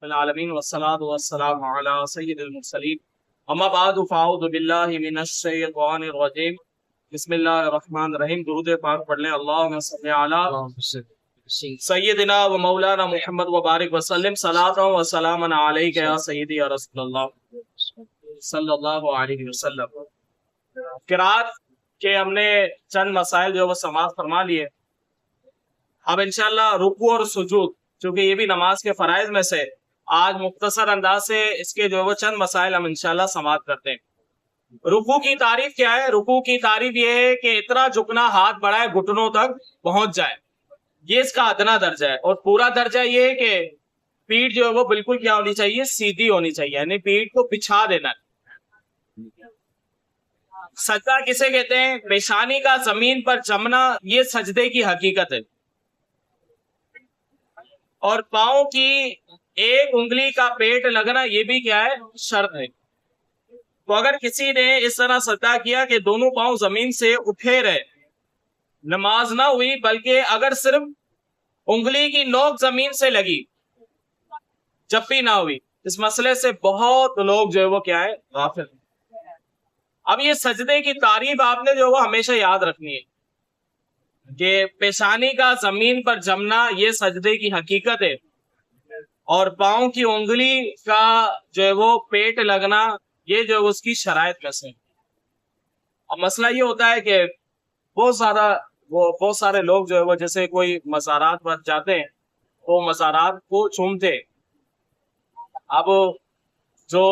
العالمین والصلاة والسلام علی سید المرسلین اما بعد فاعوذ باللہ من الشیطان الرجیم بسم اللہ الرحمن الرحیم۔ درود پاک پڑھ لیں۔ اللہم صلی علی سیدنا و مولانا محمد وبارک وسلم صلاۃ و سلام علیک یا سیدی یا رسول اللہ صلی اللہ علیہ وسلم۔ قرات کے ہم نے چند مسائل جو وہ سماعت فرما لیے۔ اب انشاءاللہ رکوع اور سجود، چونکہ یہ بھی نماز کے فرائض میں سے، آج مختصر انداز سے اس کے جو وہ چند مسائل ہم انشاءاللہ سماعت کرتے ہیں۔ رکوع کی تعریف کیا ہے؟ رکوع کی تعریف یہ ہے کہ اتنا جھکنا، ہاتھ بڑھائے گھٹنوں تک پہنچ جائے، یہ اس کا ادنا درجہ ہے۔ اور پورا درجہ یہ ہے کہ پیٹھ جو ہے وہ بالکل کیا ہونی چاہیے؟ سیدھی ہونی چاہیے، یعنی پیٹھ کو بچھا دینا ہے۔ سجدہ کسے کہتے ہیں؟ پیشانی کا زمین پر جمنا، یہ سجدے کی حقیقت ہے۔ اور پاؤں کی ایک انگلی کا پیٹ لگنا، یہ بھی کیا ہے؟ شرط ہے۔ تو اگر کسی نے اس طرح سجدہ کیا کہ دونوں پاؤں زمین سے اٹھے رہے، نماز نہ ہوئی، بلکہ اگر صرف انگلی کی نوک زمین سے لگی، جب بھی نہ ہوئی۔ اس مسئلے سے بہت لوگ جو ہے وہ کیا ہے؟ غافل۔ اب یہ سجدے کی تعریف آپ نے جو وہ ہمیشہ یاد رکھنی ہے کہ پیشانی کا زمین پر جمنا یہ سجدے کی حقیقت ہے، اور پاؤں کی انگلی کا جو ہے وہ پیٹ لگنا یہ جو اس کی شرائط میں سے۔ اب مسئلہ یہ ہوتا ہے کہ بہت سارے لوگ جو ہے وہ جیسے کوئی مزارات پر جاتے ہیں تو مزارات کو چومتے۔ اب جو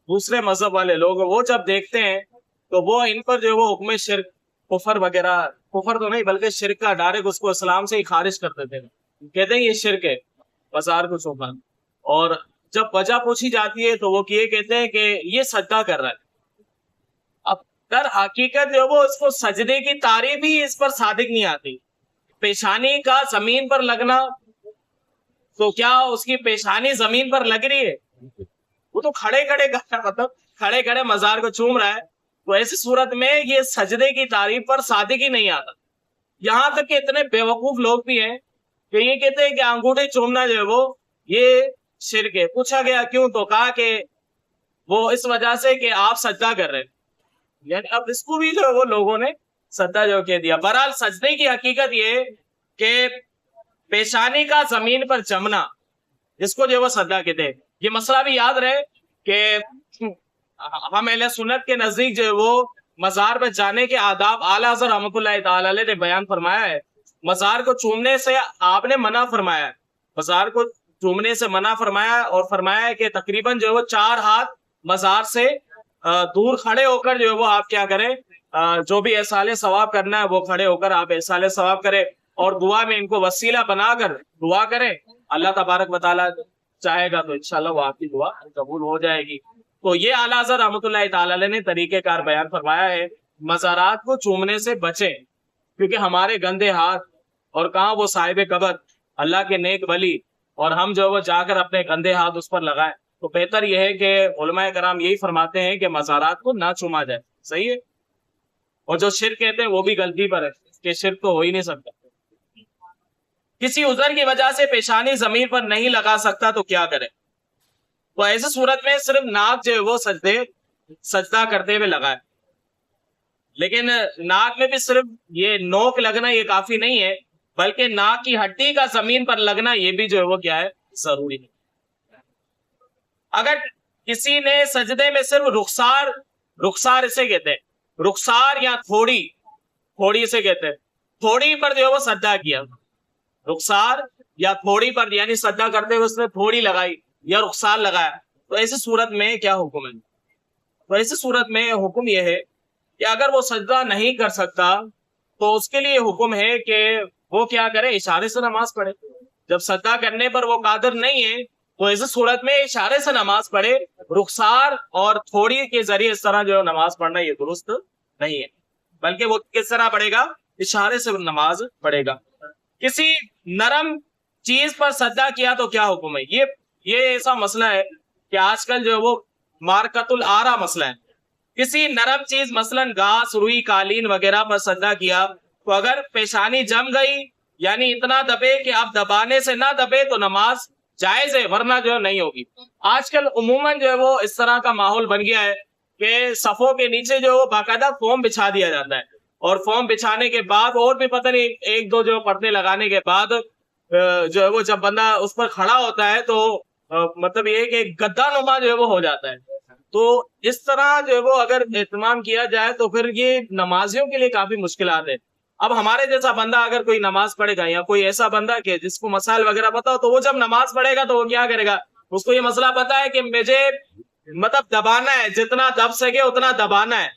دوسرے مذہب والے لوگ وہ جب دیکھتے ہیں تو وہ ان پر جو ہے وہ حکم شرک، کفر وغیرہ، کفر تو نہیں بلکہ شرک کا ڈائریکٹ اس کو اسلام سے ہی خارج کر دیتے ہیں، کہتے ہیں یہ شرک ہے بازار کو چومنا۔ اور جب وجہ پوچھی جاتی ہے تو وہ یہ کہتے ہیں کہ یہ سجدہ کر رہا ہے۔ اب در حقیقت جو وہ اس کو سجدے کی تعریف ہی اس پر صادق نہیں آتی۔ پیشانی کا زمین پر لگنا، تو کیا اس کی پیشانی زمین پر لگ رہی ہے؟ وہ تو کھڑے کھڑے مزار کو چوم رہا ہے۔ تو ایسی صورت میں یہ سجدے کی تعریف پر صادق ہی نہیں آتا۔ یہاں تک کہ اتنے بیوقوف لوگ بھی ہیں کہ یہ کہتے ہیں کہ انگوٹھے چومنا جو ہے وہ یہ شرک ہے۔ پوچھا گیا کیوں؟ تو کہا کہ وہ اس وجہ سے کہ آپ سجدہ کر رہے ہیں، یعنی اب اس کو بھی جو ہے وہ لوگوں نے سجدہ جو کہہ دیا۔ بہرحال سجدے کی حقیقت یہ کہ پیشانی کا زمین پر جمنا، اس کو جو وہ سجدہ کہتے ہیں۔ یہ مسئلہ بھی یاد رہے کہ ہم اہل سنت کے نزدیک جو ہے وہ مزار پہ جانے کے آداب اعلیٰ حضرت رحمۃ اللہ تعالی علیہ نے بیان فرمایا ہے۔ مزار کو چومنے سے آپ نے منع فرمایا ہے، مزار کو چومنے سے منع فرمایا، اور فرمایا ہے کہ تقریباً جو ہے وہ 4 ہاتھ مزار سے دور کھڑے ہو کر جو ہے وہ آپ کیا کریں، جو بھی احصال ثواب کرنا ہے وہ کھڑے ہو کر آپ احصال ثواب کریں، اور دعا میں ان کو وسیلہ بنا کر دعا کریں۔ اللہ تبارک و تعالیٰ چاہے گا تو انشاءاللہ وہ آپ کی دعا قبول ہو جائے گی۔ تو یہ اعلیٰ حضرت رحمۃ اللہ تعالی علیہ نے طریقہ کار بیان فرمایا ہے۔ مزارات کو چومنے سے بچیں، کیونکہ ہمارے گندے ہاتھ، اور کہاں وہ صاحب قبر اللہ کے نیک ولی، اور ہم جو وہ جا کر اپنے گندے ہاتھ اس پر لگائیں۔ تو بہتر یہ ہے کہ علماء کرام یہی فرماتے ہیں کہ مزارات کو نہ چوما جائے، صحیح ہے۔ اور جو شرک کہتے ہیں وہ بھی غلطی پر ہے کہ شرک تو ہو ہی نہیں سکتا۔ کسی عذر کی وجہ سے پیشانی زمین پر نہیں لگا سکتا تو کیا کرے؟ تو ایسی صورت میں صرف ناک جو ہے وہ سجدہ کرتے ہوئے لگائے۔ لیکن ناک میں بھی صرف یہ نوک لگنا یہ کافی نہیں ہے، بلکہ ناک کی ہڈی کا زمین پر لگنا یہ بھی جو ہے وہ کیا ہے؟ ضروری ہے۔ اگر کسی نے سجدے میں صرف رخسار اسے کہتے ہیں، رخسار یا تھوڑی اسے کہتے ہیں، تھوڑی پر جو ہے وہ سجدہ کیا، رخسار یا تھوڑی پر یعنی سجدہ کرتے ہوئے اس نے تھوڑی لگائی یا رخسار لگایا، تو ایسی صورت میں کیا حکم ہے؟ تو ایسی صورت میں حکم یہ ہے کہ اگر وہ سجدہ نہیں کر سکتا تو اس کے لیے حکم ہے کہ وہ کیا کرے؟ اشارے سے نماز پڑھے۔ جب سجدہ کرنے پر وہ قادر نہیں ہے تو ایسی صورت میں اشارے سے نماز پڑھے۔ رخسار اور تھوڑی کے ذریعے اس طرح جو نماز پڑھنا یہ درست نہیں ہے، بلکہ وہ کس طرح پڑھے گا؟ اشارے سے نماز پڑھے گا۔ کسی نرم چیز پر سجدہ کیا تو کیا حکم ہے؟ یہ ایسا مسئلہ ہے کہ آج کل جو وہ مارکت الآرا مسئلہ ہے۔ کسی نرم چیز مثلا گھاس، روئی، قالین وغیرہ پر سجدہ کیا تو اگر پیشانی جم گئی، یعنی اتنا دبے کہ آپ دبانے سے نہ دبے، تو نماز جائز ہے ورنہ جو ہے نہیں ہوگی. آج کل عموماً جو ہے وہ اس طرح کا ماحول بن گیا ہے کہ صفوں کے نیچے جو ہے وہ باقاعدہ فوم بچھا دیا جاتا ہے, اور فوم بچھانے کے بعد اور بھی پتہ نہیں ایک دو جو پردے لگانے کے بعد جو ہے وہ جب بندہ اس پر کھڑا ہوتا ہے تو مطلب یہ کہ گدا نما جو ہے وہ ہو جاتا ہے. تو اس طرح جو ہے وہ اگر اہتمام کیا جائے تو پھر یہ نمازیوں کے لیے کافی مشکلات ہے. اب ہمارے جیسا بندہ اگر کوئی نماز پڑھے گا یا کوئی ایسا بندہ کہ جس کو مسائل وغیرہ پتا ہو, تو وہ جب نماز پڑھے گا تو وہ کیا کرے گا, اس کو یہ مسئلہ پتا ہے کہ مجھے مطلب دبانا ہے, جتنا دب سکے اتنا دبانا ہے,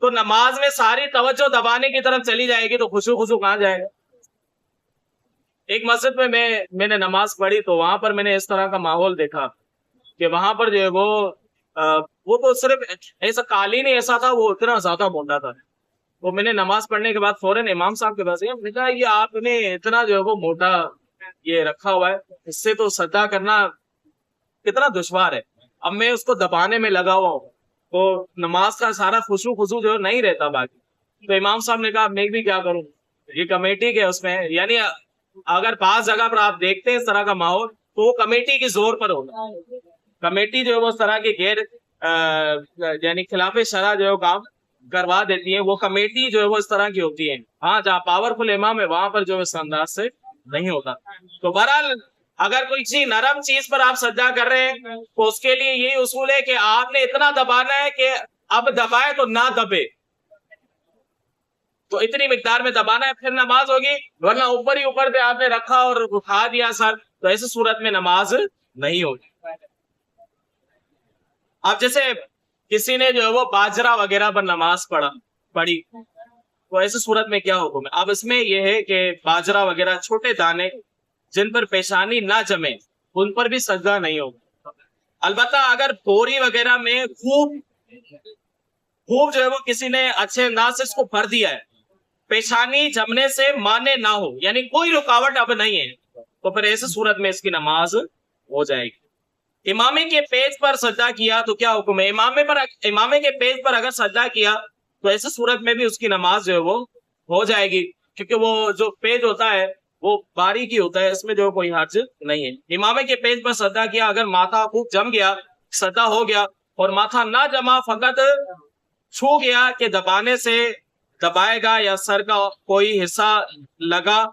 تو نماز میں ساری توجہ دبانے کی طرف چلی جائے گی تو خشوع کہاں جائے گا. ایک مسجد میں میں نے نماز پڑھی تو وہاں پر میں نے اس طرح کا ماحول دیکھا کہ وہاں پر جو ہے وہ تو صرف ایسا قالین ہی ایسا تھا, وہ اتنا زیادہ موٹا تھا. تو میں نے نماز پڑھنے کے بعد فوراً امام صاحب کے پاس گیا, کہا یہ آپ نے اتنا جو ہے وہ موٹا یہ رکھا ہوا ہے, اس سے تو سجدہ کرنا کتنا دشوار ہے. اب میں اس کو دبانے میں لگا ہوا ہوں تو نماز کا سارا خشوع جو ہے نہیں رہتا باقی. تو امام صاحب نے کہا میں بھی کیا کروں, یہ کمیٹی کے اس میں, یعنی اگر بعض جگہ پر آپ دیکھتے ہیں اس طرح کا ماحول تو وہ کمیٹی کے زور پر ہوگا. کمیٹی جو ہے وہ اس طرح کے غیر یعنی خلاف شرع جو ہے کام کروا دیتی ہے, وہ کمیٹی جو ہے وہ اس طرح کی ہوتی ہے. ہاں جہاں پاورفل امام ہے وہاں پر جو ہے اس انداز سے نہیں ہوتا. تو بہرحال اگر کوئی چیز نرم چیز پر آپ سجدہ کر رہے ہیں تو اس کے لیے یہی اصول ہے کہ آپ نے اتنا دبانا ہے کہ اب دبائے تو نہ دبے, تو اتنی مقدار میں دبانا ہے پھر نماز ہوگی, ورنہ اوپر ہی اوپر پہ آپ نے رکھا اور اٹھا دیا سر تو ایسی صورت میں نماز نہیں ہوگی. اب جیسے کسی نے جو ہے وہ باجرہ وغیرہ پر نماز پڑھی تو ایسی صورت میں کیا حکم ہے. اب اس میں یہ ہے کہ باجرہ وغیرہ چھوٹے دانے جن پر پیشانی نہ جمے ان پر بھی سجدہ نہیں ہوگا. البتہ اگر بوری وغیرہ میں خوب جو ہے وہ کسی نے اچھے انداز سے اس کو بھر دیا ہے, پیشانی جمنے سے مانے نہ ہو, یعنی کوئی رکاوٹ اب نہیں ہے, تو پھر ایسی صورت میں اس کی نماز ہو جائے گی. امامے کے پیج پر سجدہ کیا تو کیا حکم ہے. امامے کے پیج پر اگر سجدہ کیا تو ایسی صورت میں بھی اس کی نماز جو ہے وہ ہو جائے گی, کیونکہ وہ جو پیج ہوتا ہے وہ باریکی ہوتا ہے, اس میں جو کوئی حرج نہیں ہے. امامے کے پیج پر سجدہ کیا, اگر ماتھا خوب جم گیا, سجدہ ہو گیا, اور ماتھا نہ جما فقط چھو گیا کہ دبانے سے دبائے گا یا سر کا کوئی حصہ لگا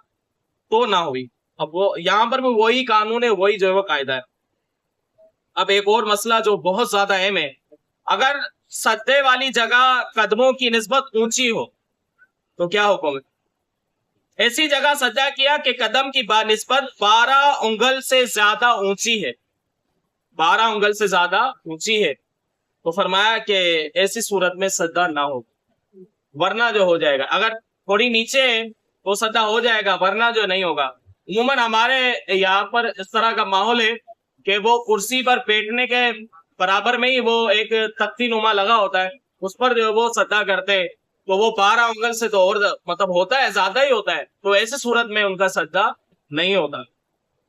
تو نہ ہوئی. اب وہ یہاں پر بھی وہی قانون ہے, وہی جو ہے وہ قاعدہ ہے. اب ایک اور مسئلہ جو بہت زیادہ اہم ہے, اگر سجدے والی جگہ قدموں کی نسبت اونچی ہو تو کیا حکم ہے. ایسی جگہ سجدہ کیا کہ قدم کی بنسبت 12 انگل سے زیادہ اونچی ہے, 12 انگل سے زیادہ اونچی ہے, تو فرمایا کہ ایسی صورت میں سجدہ نہ ہو, ورنہ جو ہو جائے گا. اگر تھوڑی نیچے ہے تو سجدہ ہو جائے گا, ورنہ جو نہیں ہوگا. عموماً ہمارے یہاں پر اس طرح کا ماحول ہے کہ وہ کرسی پر بیٹھنے کے برابر میں ہی وہ ایک تختی نما لگا ہوتا ہے, اس پر جو وہ سجدہ کرتے ہیں, تو وہ 12 انگل سے تو اور مطلب ہوتا ہے, زیادہ ہی ہوتا ہے, تو ایسی صورت میں ان کا سجدہ نہیں ہوتا.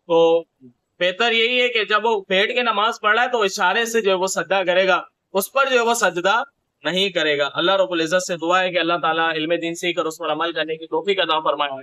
تو بہتر یہی ہے کہ جب وہ بیٹھ کے نماز پڑھ رہا ہے تو اشارے سے جو وہ سجدہ کرے گا, اس پر جو وہ سجدہ نہیں کرے گا. اللہ رب العزت سے دعا ہے کہ اللہ تعالیٰ علم دین سیکھ کر اس پر عمل کرنے کی توفیق عطا فرمائے.